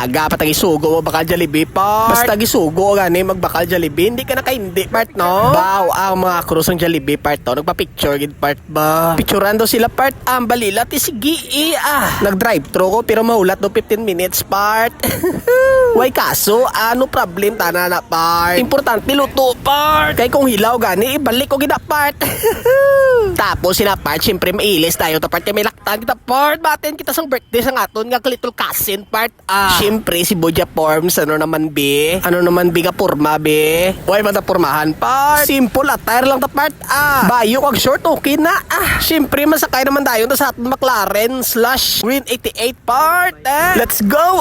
aga patagi sugo mo bakal Jollibee part. Basta gisugo gani magbakal Jollibee, hindi ka na hindi part no. Wow, ang mga krus ng Jollibee part to, nagpa-picture gid part ba. Picturean daw sila part, ang balila ti sige nag-drive thru ko pero mahulat do 15 minutes part. Why kaso, ano problem tana na part? Importante luto part. Kay kung hilaw gani, ibalik ko gina part. Tapos sina part, syempre mailis tayo ta part, kay may laktan kita part. Batin kita sang birthday sang aton nga little cousin part. Syempre si Boja Forms, ano naman be? Ano naman be ka porma be? Why man ta pormahan part? Simple attire lang ta part. Bayo kag short okay na. Syempre masakay naman tayo ta sa aton McLaren / Green 88 part. Let's go